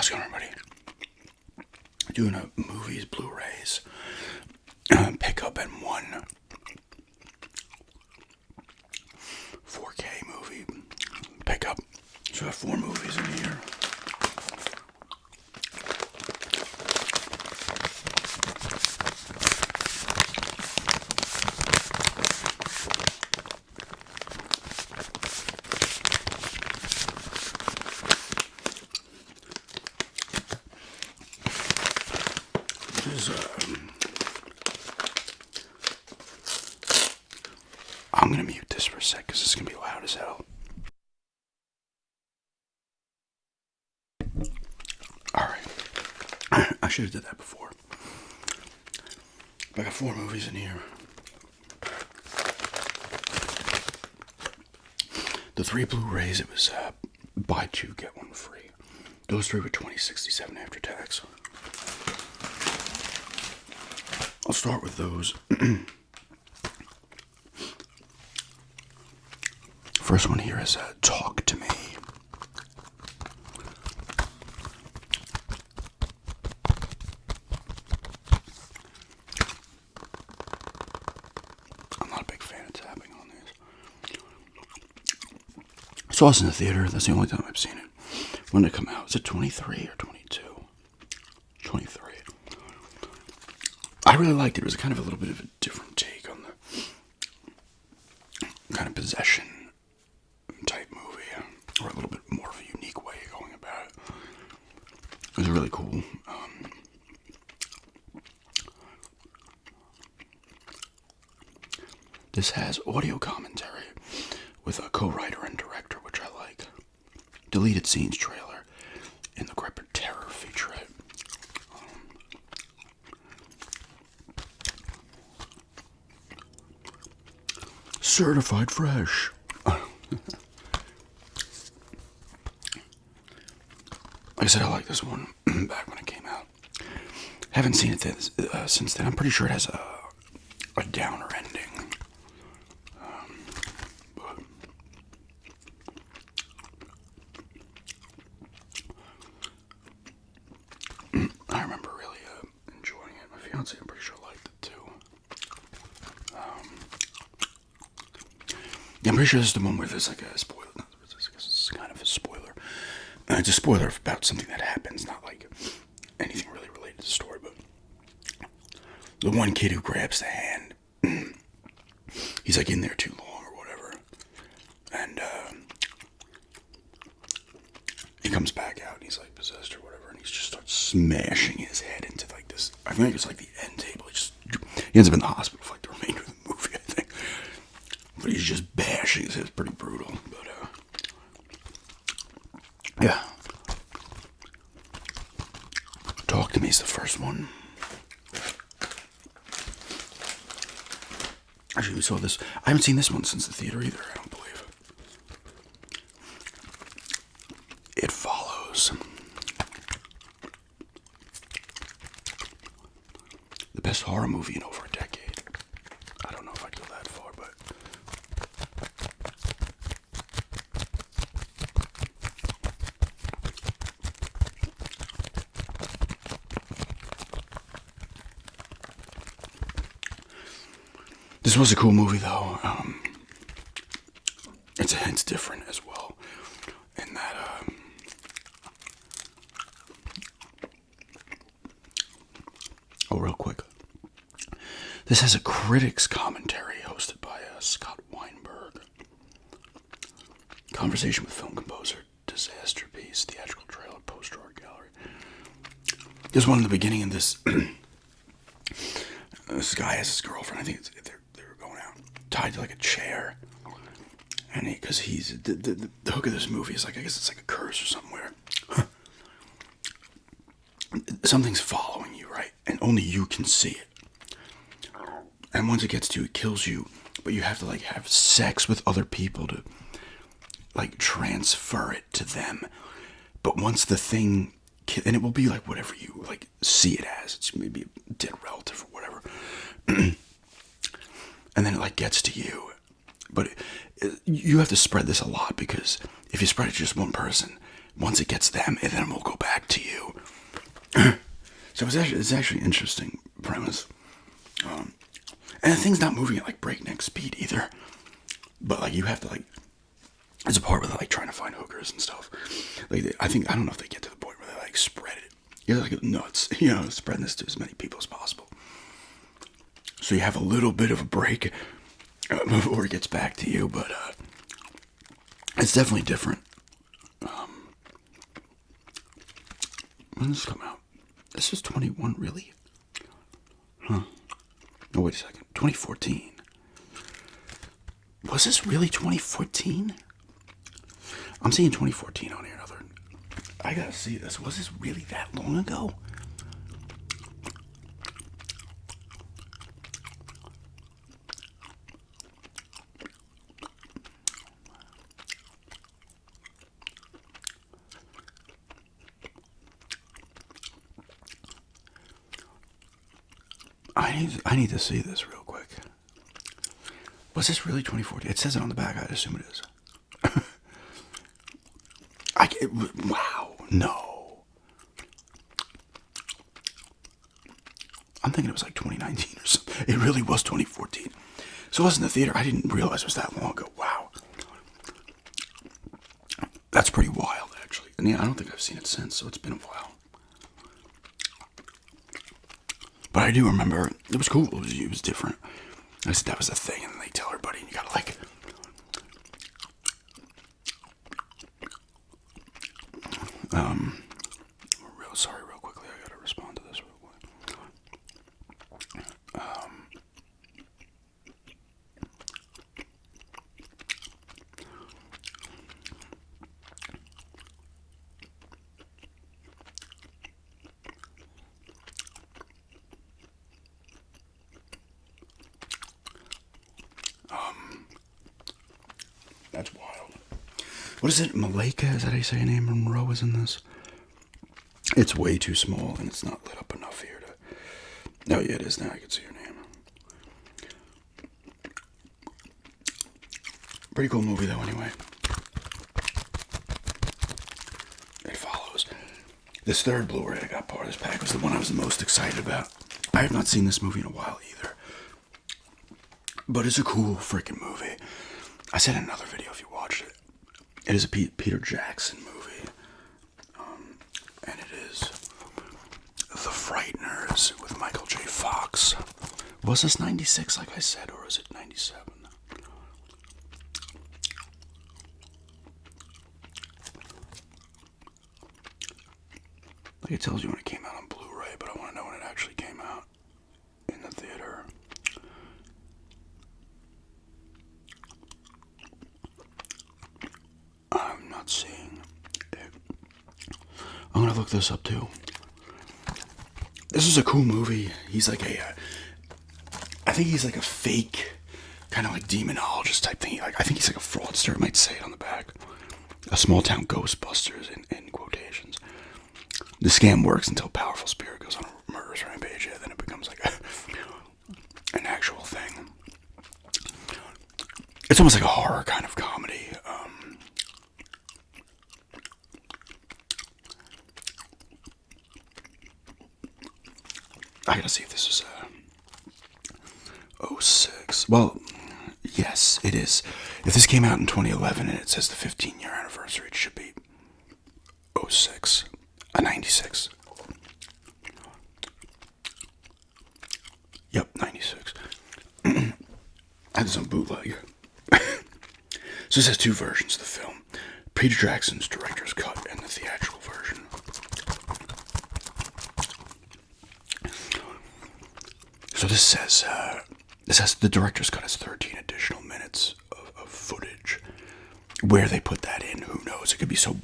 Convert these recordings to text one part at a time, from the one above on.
How's it going, everybody? Doing a movies, Blu-rays, pickup, and one 4K movie pickup. So I have 4 movies in here. I'm gonna mute this for a sec because it's gonna be loud as hell. Alright. I should have did that before. But I got 4 movies in here. The 3 Blu-rays, it was buy 2, get 1 free. Those 3 were $20.67 after tax. I'll start with those. First one here is Talk to Me. I'm not a big fan of tapping on these. I saw this in the theater. That's the only time I've seen it. When did it come out? Was it 23 or 22? 23. I really liked it. It was kind of a little bit of a different take on the kind of possession type movie, or a little bit more of a unique way of going about it. It was really cool. This has audio commentary with a co-writer and director, which I like. Deleted scenes trailer in the Grip of Terror featurette. Certified fresh. Like I said, I like this one back when it came out. Haven't seen it since then. I'm pretty sure it has a downer ending. But I remember really enjoying it. My fiance, I'm pretty sure, liked it too. Yeah, I'm pretty sure this is the one where there's like a spoiler. It's kind of a spoiler. It's a spoiler about something that happens, not like anything really related to the story, but the one kid who grabs the hand, he's like in there too long or whatever, and he comes back out and he's like possessed or whatever, and he just starts smashing his head into like this. I think it's like the end table. He ends up in the hospital for like the remainder of the movie, I think. But he's just bashing his head. It's pretty brutal, but yeah. Talk to Me is the first one. Actually, we saw this. I haven't seen this one since the theater either, I don't believe. It Follows. The best horror movie in over a decade. I don't know if I'd go that far, but this was a cool movie, though. It's different as well, in that real quick, this has a critics commentary hosted by Scott Weinberg. Conversation with film composer, disaster piece, theatrical trailer, poster art gallery. There's one in the beginning of this. This guy has his girlfriend. I think they were going out, tied to like a chair, and because he's the hook of this movie is like, I guess it's like a curse or somewhere. Something's following you, right? And only you can see it. And once it gets to you, it kills you. But you have to like have sex with other people to like transfer it to them. But once the thing, and it will be like whatever you like see it as. It's maybe a dead relative or whatever. And then it like gets to you. But you have to spread this a lot, because if you spread it to just one person, once it gets them, and then we'll go back to you. So it's actually an interesting premise. And the thing's not moving at like breakneck speed either. But like you have to like, there's a part where they're like trying to find hookers and stuff. Like I don't know if they get to the point where they like spread it. You're like nuts, spreading this to as many people as possible. So you have a little bit of a break before it gets back to you, but it's definitely different. When did this come out? This is 21, really? Huh. Oh, wait a second. 2014. Was this really 2014? I'm seeing 2014 on here. I gotta see this. Was this really that long ago? I need to see this real quick. Was this really 2014? It says it on the back. I'd assume it is. Wow. No. I'm thinking it was like 2019 or something. It really was 2014. So it was in the theater. I didn't realize it was that long ago. Wow. That's pretty wild, actually. And yeah, I don't think I've seen it since, so it's been a while. But I do remember it was cool. It was different. I said that was the thing, and they tell everybody, and you gotta like. Real quickly, I gotta respond to this real quick. That's wild. What is it? Malika? Is that how you say your name? Monroe is in this? It's way too small and it's not lit up enough here to. Oh, yeah, it is now. I can see your name. Pretty cool movie, though, anyway. It follows. This third Blu-ray I got part of this pack was the one I was the most excited about. I have not seen this movie in a while either. But it's a cool freaking movie. I said in another video if you watched it. It is a Peter Jackson movie. And it is The Frighteners with Michael J. Fox. Was this 96 like I said, or is it 97? Like it tells you when it came out on Blu-ray, but I want to know when it actually came out in the theater. I'm not seeing it. I'm gonna look this up too. This is a cool movie. He's like I think he's like a fake, kind of like demonologist type thing. Like I think he's like a fraudster. It might say it on the back. A small town Ghostbusters in quotations. The scam works until a powerful spirit goes on a murderous rampage. Yeah, then it becomes like an actual thing. It's almost like a horror kind of comedy. I gotta see if this is 06. Well, yes, it is. If this came out in 2011 and it says the 15-year anniversary, it should be 06. 96. Yep, 96. I had some bootleg. So this has two versions of the film. Peter Jackson's director's cut and the theatrical version. So this says the director's cut has 13 additional minutes of footage. Where they put that in, who knows? It could be so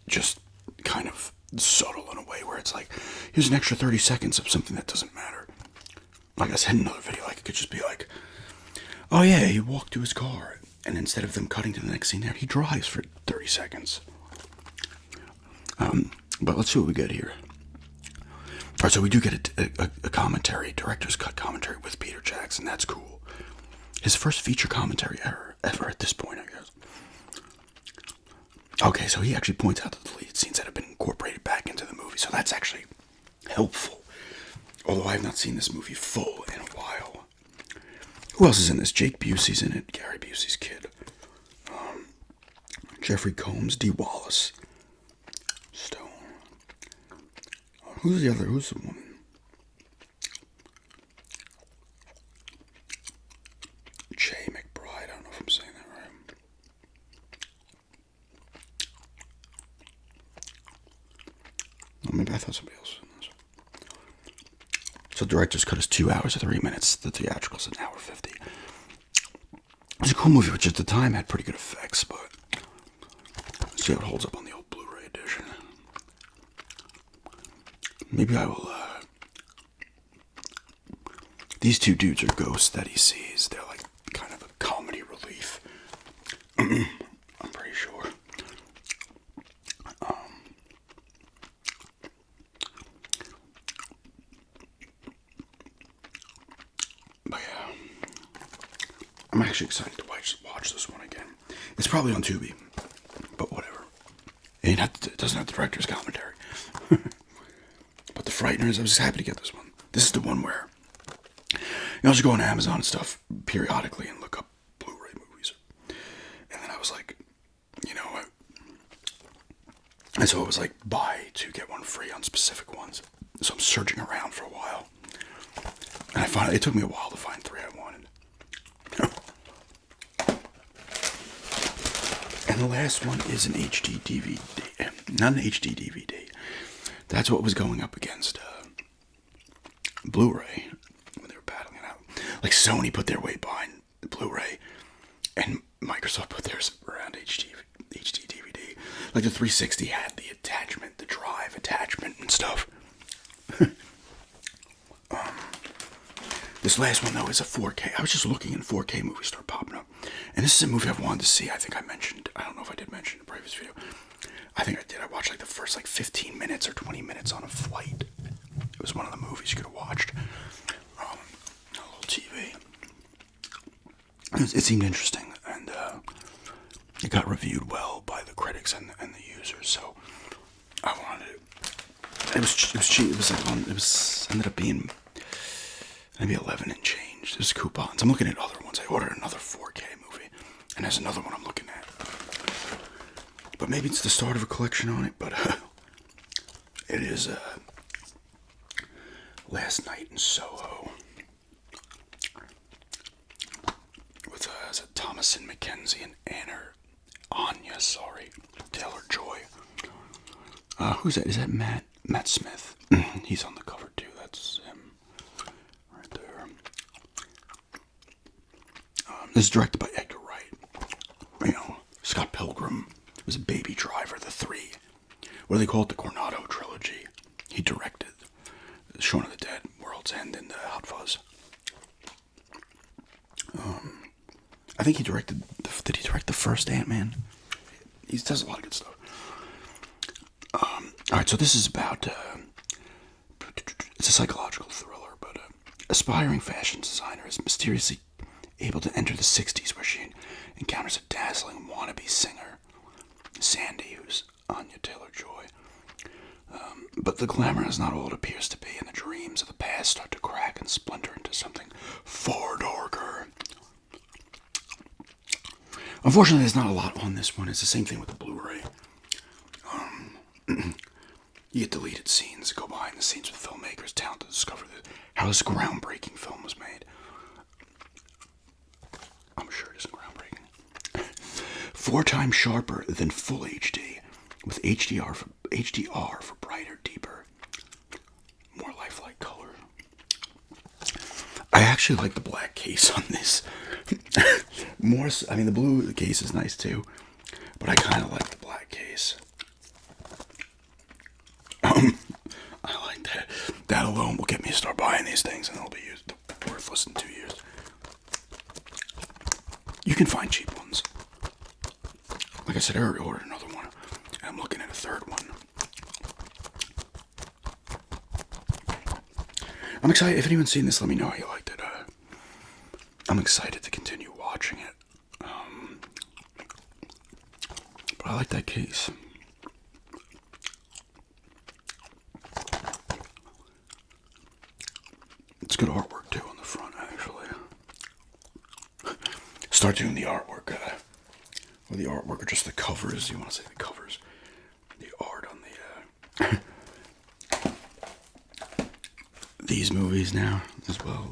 just kind of subtle in a way where it's like, here's an extra 30 seconds of something that doesn't matter. Like I said in another video, like it could just be like, oh yeah, he walked to his car, and instead of them cutting to the next scene there, he drives for 30 seconds. But let's see what we get here. Alright, so we do get a commentary, director's cut commentary with Peter Jackson. That's cool. His first feature commentary ever at this point, I guess. Okay, so he actually points out the deleted scenes that have been incorporated back into the movie, so that's actually helpful. Although I have not seen this movie full in a while. Who else is in this? Jake Busey's in it. Gary Busey's kid. Jeffrey Combs, Dee Wallace. Stone. Who's the other? Who's the woman? Jay McBride. I don't know if I'm saying that right. Oh, maybe I thought somebody else was in this. So the director's cut is 2 hours and 3 minutes. The theatrical's an hour 50. It's a cool movie, which at the time had pretty good effects, but let's see how it holds up on the old Blu-ray edition. Maybe I will, these two dudes are ghosts that he sees. They're like kind of a comedy relief. I'm pretty sure. But yeah, I'm actually excited to watch this one again. It's probably on Tubi, but whatever. It doesn't have the director's commentary. But the Frighteners, I was just happy to get this one. This is the one where I'll just go on Amazon and stuff periodically and look up Blu-ray movies. And then I was like, you know what? And so it was like buy two, get one free on specific ones. So I'm searching around for a while. And I finally, it took me a while to find three I wanted. And the last one is an HD DVD. Not an HD DVD. That's what was going up against Blu-ray when they were battling it out. Like Sony put their weight behind Blu-ray, and Microsoft put theirs around HD DVD. Like the 360 had the attachment, the drive attachment and stuff. This last one, though, is a 4K. I was just looking in 4K movies start popping up. And this is a movie I've wanted to see. I think I mentioned, I don't know if I did mention in the previous video. I think I did. I watched like the first 15 minutes or 20 minutes on a flight. It was one of the movies you could have watched on a little TV. It seemed interesting, and it got reviewed well by the critics and the users, so I wanted it. It was cheap. It was ended up being maybe 11 and change. There's coupons. I'm looking at other ones. I ordered another 4K movie, and there's another one I'm looking at. But maybe it's the start of a collection on it, but it is Last Night in Soho with is it Thomasin McKenzie and Anya Taylor-Joy. Who's that? Is that Matt Smith? He's on the cover too. That's him right there. This is directed by Edgar Wright. You know, Scott Pilgrim was a Baby Driver, the three. What do they call it? The Coronado trilogy. He directed Shaun of the Dead, World's End, and Hot Fuzz. I think he directed. Did he direct the first Ant-Man? He does a lot of good stuff. Alright, so this is about. It's a psychological thriller, but aspiring fashion designer is mysteriously able to enter the 60s, where she encounters a dazzling wannabe singer, Sandy, who's Anya Taylor-Joy. But the glamour is not all it appears to be, and the dreams of the past start to crack and splinter into something far darker. Unfortunately, there's not a lot on this one. It's the same thing with the Blu-ray. You get deleted scenes, go behind the scenes with filmmakers, talent to discover how this groundbreaking film was made. I'm sure it isn't groundbreaking. 4 times sharper than full HD, with HDR for brighter, deeper, more lifelike color. I actually like the black case on this. The blue case is nice too, but I kind of like the black case. I like that. That alone will get me to start buying these things, and they'll be worthless in 2 years. You can find cheap ones. Like I said, I already ordered another one, and I'm looking at a third one. I'm excited. If anyone's seen this, let me know how you liked it. I'm excited to continue watching it. But I like that case. It's good artwork too on the front, actually. Start doing the artwork, or the artwork, or just the covers. You want to say the covers? The art on the these movies now as well.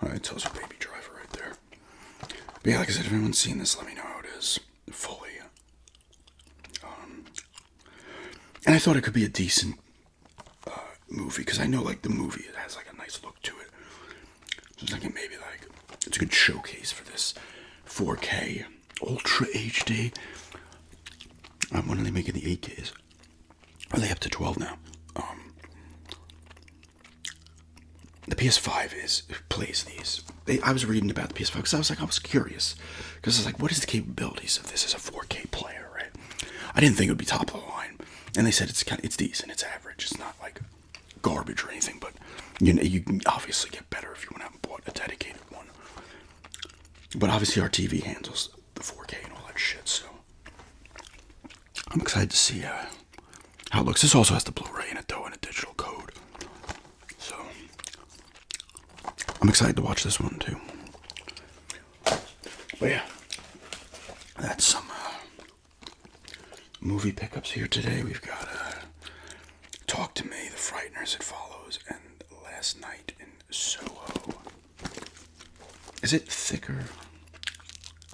Alright, it tells you Baby Driver right there. But yeah, like I said, if anyone's seen this, let me know how it is fully. And I thought it could be a decent movie, because I know like the movie, it has like a nice look to it. So I was thinking maybe like it's a good showcase for this 4K Ultra HD. When are they making the 8Ks? Are they up to 12 now? The PS5 plays these. I was reading about the PS5 because I was curious, because I was like, what is the capabilities of this as a 4K player, right? I didn't think it would be top of the line, and they said it's decent, it's average, it's not like garbage or anything, but you can obviously get better if you want to bought a dedicated one. But obviously our TV handles the 4K and all that shit, so I'm excited to see how it looks. This also has the Blu-ray in it though, and a digital code, so I'm excited to watch this one too. But yeah, that's some movie pickups here today. We've got Talk to Me, The Frighteners, It Follows, and Last Night in Soho. Is it thicker?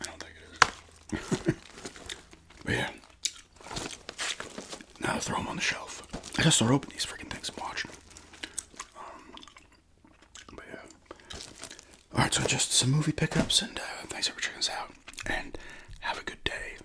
I don't think it is. But yeah. Now I'll throw them on the shelf. I just start opening these freaking things and watching them. But yeah. Alright, so just some movie pickups, and thanks for checking us out. And have a good day.